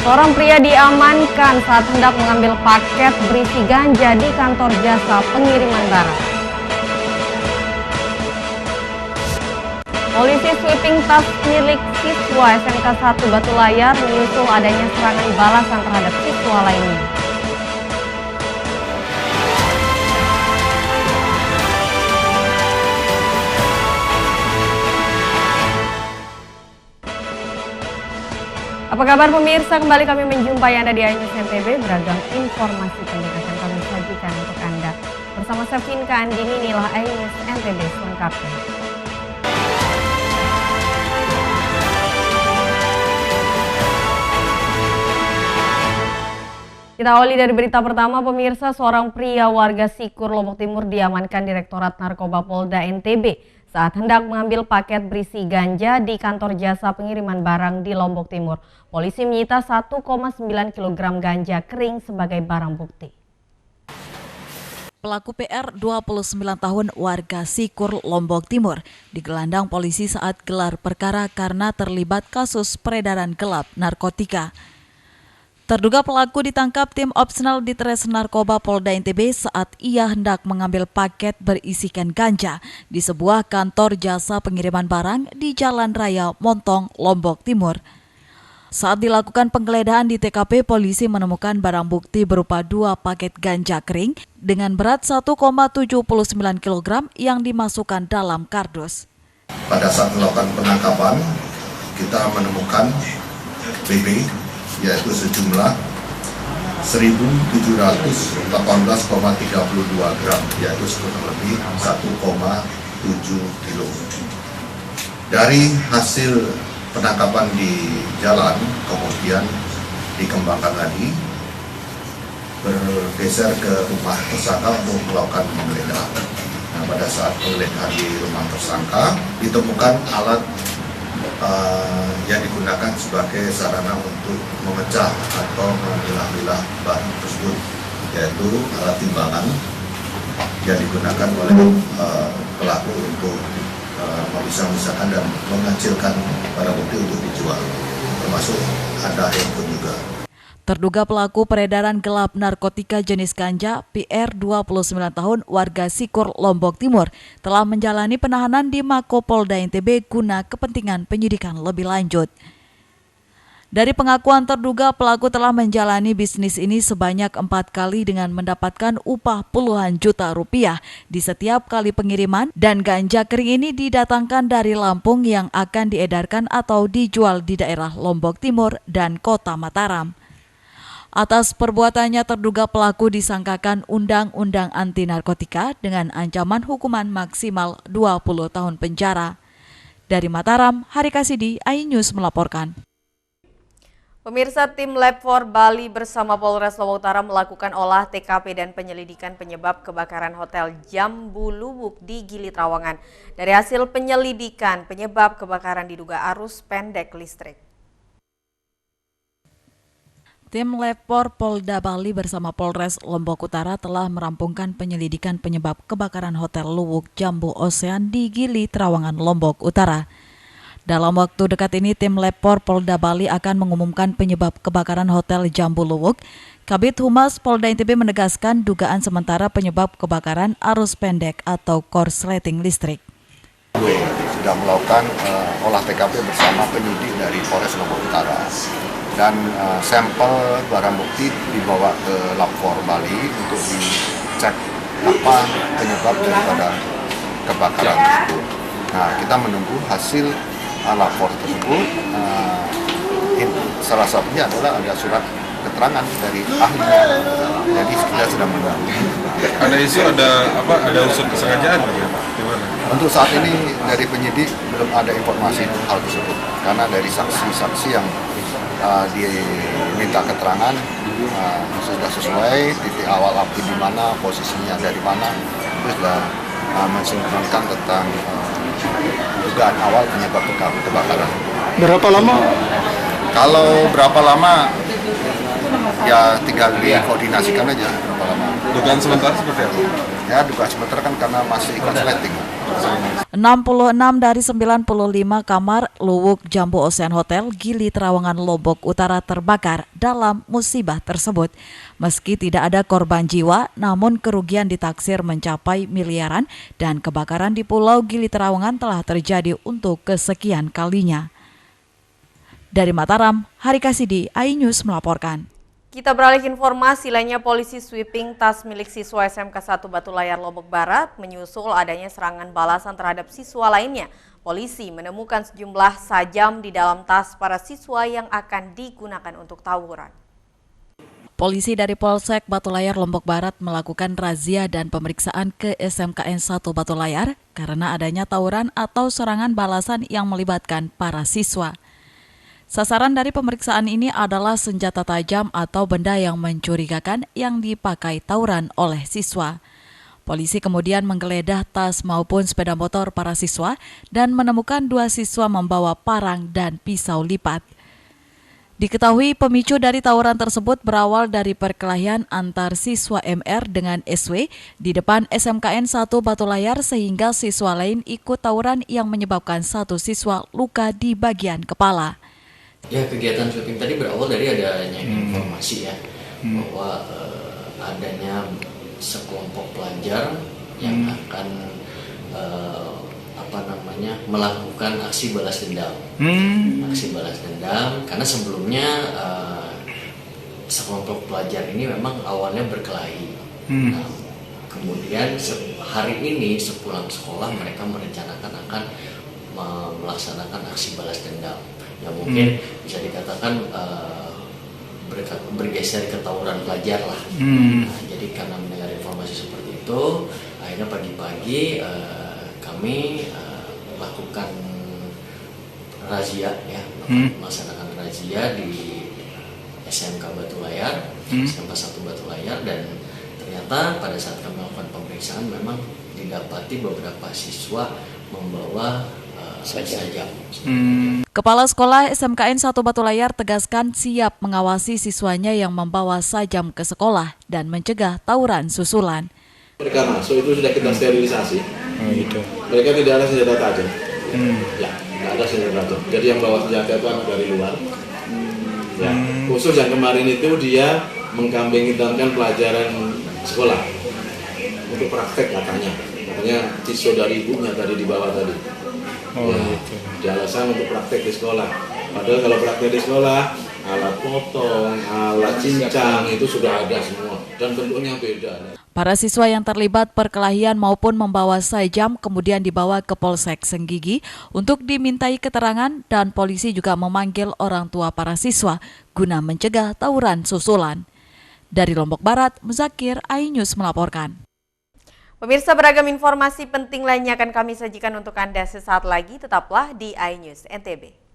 Seorang pria diamankan saat hendak mengambil paket berisi ganja di kantor jasa pengiriman barang. Polisi sweeping tas milik siswa SMK 1 Batu Layar menyusul adanya serangan balasan terhadap siswa lainnya. Apa kabar pemirsa? Kembali kami menjumpai Anda di iNews NTB. Beragam informasi penting akan kami sajikan untuk Anda. Bersama saya Vinka Andini, inilah iNews NTB selengkapnya. Kita awali dari berita pertama, pemirsa. Seorang pria warga Sikur, Lombok Timur diamankan Direktorat Narkoba Polda NTB saat hendak mengambil paket berisi ganja di kantor jasa pengiriman barang di Lombok Timur. Polisi menyita 1,9 kg ganja kering sebagai barang bukti. Pelaku PR 29 tahun warga Sikur, Lombok Timur digelandang polisi saat gelar perkara karena terlibat kasus peredaran gelap narkotika. Terduga pelaku ditangkap tim opsional Ditres Narkoba Polda NTB saat ia hendak mengambil paket berisikan ganja di sebuah kantor jasa pengiriman barang di Jalan Raya Montong, Lombok Timur. Saat dilakukan penggeledahan di TKP, polisi menemukan barang bukti berupa 2 paket ganja kering dengan berat 1,79 kg yang dimasukkan dalam kardus. Pada saat melakukan penangkapan, kita menemukan BB yaitu sejumlah 1.718,32 gram, yaitu kurang lebih 1,7 kilo. Dari hasil penangkapan di jalan, kemudian dikembangkan lagi, bergeser ke rumah tersangka untuk melakukan penggeledahan. Nah, pada saat penggeledahan di rumah tersangka, ditemukan alat yang digunakan sebagai sarana untuk memecah atau memilah-milah barang tersebut, yaitu alat timbangan yang digunakan oleh pelaku untuk memisah-misahkan dan menghasilkan barang bukti untuk dijual, termasuk ada handphone juga. Terduga pelaku peredaran gelap narkotika jenis ganja, PR 29 tahun warga Sikur, Lombok Timur, telah menjalani penahanan di Mako Polda NTB guna kepentingan penyidikan lebih lanjut. Dari pengakuan terduga, pelaku telah menjalani bisnis ini sebanyak 4 kali dengan mendapatkan upah puluhan juta rupiah di setiap kali pengiriman, dan ganja kering ini didatangkan dari Lampung yang akan diedarkan atau dijual di daerah Lombok Timur dan Kota Mataram. Atas perbuatannya, terduga pelaku disangkakan Undang-Undang Anti Narkotika dengan ancaman hukuman maksimal 20 tahun penjara. Dari Mataram, Hari Kasidi, iNews melaporkan. Pemirsa, tim Lab 4 Bali bersama Polres Lombok Utara melakukan olah TKP dan penyelidikan penyebab kebakaran Hotel Jambu Luwuk di Gili Trawangan. Dari hasil penyelidikan, penyebab kebakaran diduga arus pendek listrik. Tim Lab 4 Polda Bali bersama Polres Lombok Utara telah merampungkan penyelidikan penyebab kebakaran Hotel Luwuk Jambu Ocean di Gili Trawangan, Lombok Utara. Dalam waktu dekat ini, tim Lab 4 Polda Bali akan mengumumkan penyebab kebakaran Hotel Jambu Luwuk. Kabid Humas Polda NTB menegaskan dugaan sementara penyebab kebakaran arus pendek atau korsleting listrik. Sudah melakukan olah TKP bersama penyidik dari Polres Lombok Utara. Dan sampel barang bukti dibawa ke Lab 4 Bali untuk dicek apa penyebab daripada kebakaran tersebut. Nah, kita menunggu hasil Lab 4 tersebut. Salah satunya adalah ada surat keterangan dari ahlinya. Jadi kita sedang menunggu. Ada isu ada unsur kesengajaan bagaimana? Untuk saat ini dari penyidik belum ada informasi hal tersebut, karena dari saksi-saksi yang diminta keterangan sudah sesuai, titik awal api di mana, posisinya dari mana, itu sudah mensinkronkan tentang dugaan awal penyebab kebakaran. Berapa lama? Kalau berapa lama ya tinggal dikoordinasikan aja berapa lama. Dugaan sementara seperti apa? Ya dugaan sementara kan karena masih korsleting. 66 dari 95 kamar Luwuk Jambu Ocean Hotel Gili Trawangan Lombok Utara terbakar dalam musibah tersebut. Meski tidak ada korban jiwa, namun kerugian ditaksir mencapai miliaran dan kebakaran di Pulau Gili Trawangan telah terjadi untuk kesekian kalinya. Dari Mataram, Hari Kasidi, iNews melaporkan. Kita beralih ke informasi lainnya, polisi sweeping tas milik siswa SMK 1 Batu Layar Lombok Barat menyusul adanya serangan balasan terhadap siswa lainnya. Polisi menemukan sejumlah sajam di dalam tas para siswa yang akan digunakan untuk tawuran. Polisi dari Polsek Batu Layar Lombok Barat melakukan razia dan pemeriksaan ke SMKN 1 Batu Layar karena adanya tawuran atau serangan balasan yang melibatkan para siswa. Sasaran dari pemeriksaan ini adalah senjata tajam atau benda yang mencurigakan yang dipakai tawuran oleh siswa. Polisi kemudian menggeledah tas maupun sepeda motor para siswa dan menemukan 2 siswa membawa parang dan pisau lipat. Diketahui pemicu dari tawuran tersebut berawal dari perkelahian antar siswa MR dengan SW di depan SMKN 1 Batu Layar sehingga siswa lain ikut tawuran yang menyebabkan 1 siswa luka di bagian kepala. Ya, kegiatan sweeping tadi berawal dari adanya informasi ya bahwa adanya sekelompok pelajar yang akan melakukan aksi balas dendam. Aksi balas dendam karena sebelumnya sekelompok pelajar ini memang awalnya berkelahi. Nah, kemudian hari ini sepulang sekolah mereka merencanakan akan melaksanakan aksi balas dendam. Ya mungkin bisa dikatakan bergeser ke tawuran pelajar lah. Nah, jadi karena mendengar informasi seperti itu, akhirnya pagi-pagi kami melakukan razia ya, melaksanakan razia di SMK Batu Layar, SMK 1 Batu Layar, dan ternyata pada saat kami melakukan pemeriksaan memang didapati beberapa siswa membawa sajam. Kepala Sekolah SMKN 1 Batu Layar tegaskan siap mengawasi siswanya yang membawa sajam ke sekolah dan mencegah tawuran susulan. Mereka masuk itu sudah kita sterilisasi. Mereka tidak ada senjata tajam. Ya, tidak ada senjata tajam. Jadi yang bawa senjata itu anak dari luar. Ya, khusus yang kemarin itu dia mengkambing hitamkan pelajaran sekolah untuk praktek katanya. Makanya siswa dari ibunya tadi di bawah tadi. Di alasan untuk praktek di sekolah. Padahal kalau praktek di sekolah, alat potong, alat cincang itu sudah ada semua dan bentuknya beda. Para siswa yang terlibat perkelahian maupun membawa sajam kemudian dibawa ke Polsek Senggigi untuk dimintai keterangan dan polisi juga memanggil orang tua para siswa guna mencegah tawuran susulan. Dari Lombok Barat, Muzakir, iNews melaporkan. Pemirsa, beragam informasi penting lainnya akan kami sajikan untuk Anda sesaat lagi. Tetaplah di iNews NTB.